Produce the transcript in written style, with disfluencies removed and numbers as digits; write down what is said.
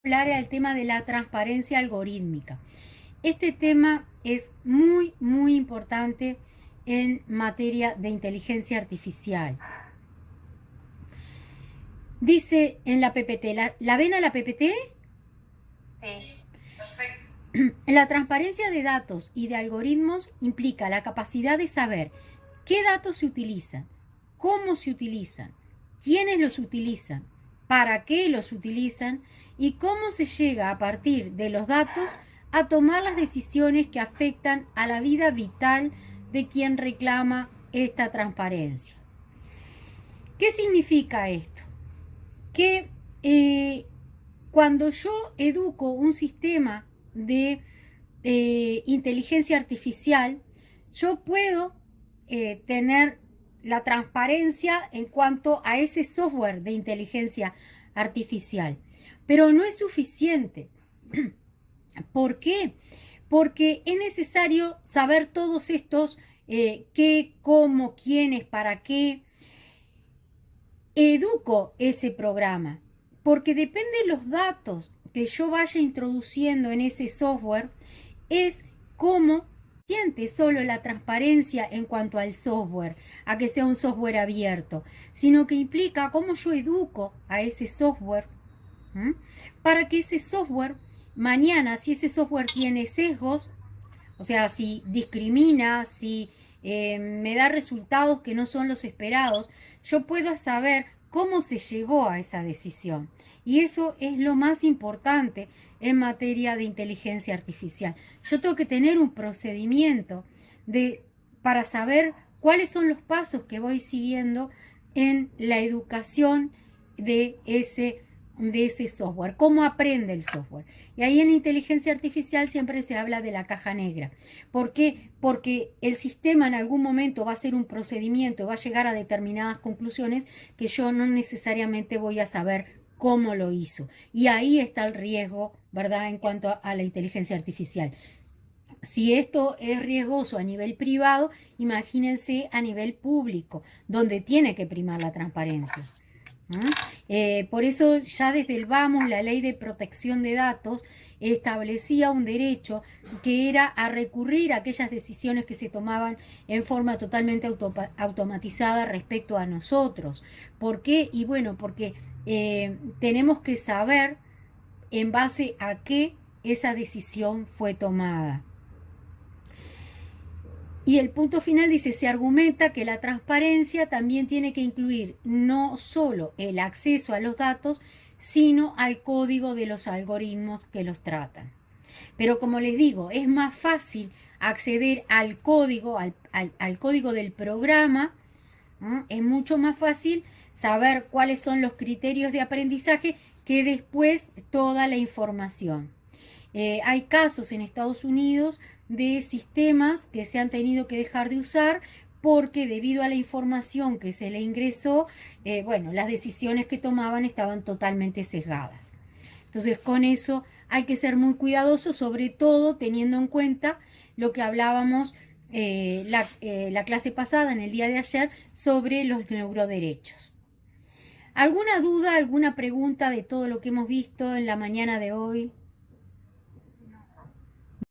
Hablar al tema de la transparencia algorítmica. Este tema es muy, muy importante en materia de inteligencia artificial. Dice en la PPT, ¿la ven a la PPT? Sí, perfecto. La transparencia de datos y de algoritmos implica la capacidad de saber qué datos se utilizan, cómo se utilizan, quiénes los utilizan, para qué los utilizan y cómo se llega a partir de los datos a tomar las decisiones que afectan a la vida vital de quien reclama esta transparencia. ¿Qué significa esto? Que cuando yo educo un sistema de inteligencia artificial, yo puedo tener la transparencia en cuanto a ese software de inteligencia artificial. Pero no es suficiente. ¿Por qué? Porque es necesario saber todos estos qué, cómo, quiénes, para qué. Educo ese programa, porque depende de los datos que yo vaya introduciendo en ese software, es cómo siente solo la transparencia en cuanto al software, a que sea un software abierto, sino que implica cómo yo educo a ese software, ¿m? Para que ese software, mañana, si ese software tiene sesgos, o sea, si discrimina, si me da resultados que no son los esperados, yo puedo saber cómo se llegó a esa decisión. Y eso es lo más importante en materia de inteligencia artificial. Yo tengo que tener un procedimiento para saber cuáles son los pasos que voy siguiendo en la educación de ese software, cómo aprende el software. Y ahí en inteligencia artificial siempre se habla de la caja negra. ¿Por qué? Porque el sistema en algún momento va a hacer un procedimiento, va a llegar a determinadas conclusiones que yo no necesariamente voy a saber cómo lo hizo. Y ahí está el riesgo, ¿verdad? En cuanto a la inteligencia artificial. Si esto es riesgoso a nivel privado, imagínense a nivel público, donde tiene que primar la transparencia. Por eso ya desde el vamos, la ley de protección de datos establecía un derecho que era a recurrir a aquellas decisiones que se tomaban en forma totalmente automatizada respecto a nosotros. ¿Por qué? Y bueno, porque tenemos que saber en base a qué esa decisión fue tomada. Y el punto final dice, se argumenta que la transparencia también tiene que incluir no solo el acceso a los datos, sino al código de los algoritmos que los tratan. Pero como les digo, es más fácil acceder al código, al código del programa, es mucho más fácil saber cuáles son los criterios de aprendizaje que después toda la información. Hay casos en Estados Unidos de sistemas que se han tenido que dejar de usar porque debido a la información que se le ingresó, bueno, las decisiones que tomaban estaban totalmente sesgadas. Entonces, con eso hay que ser muy cuidadosos, sobre todo teniendo en cuenta lo que hablábamos la clase pasada, en el día de ayer, sobre los neuroderechos. ¿Alguna duda, alguna pregunta de todo lo que hemos visto en la mañana de hoy?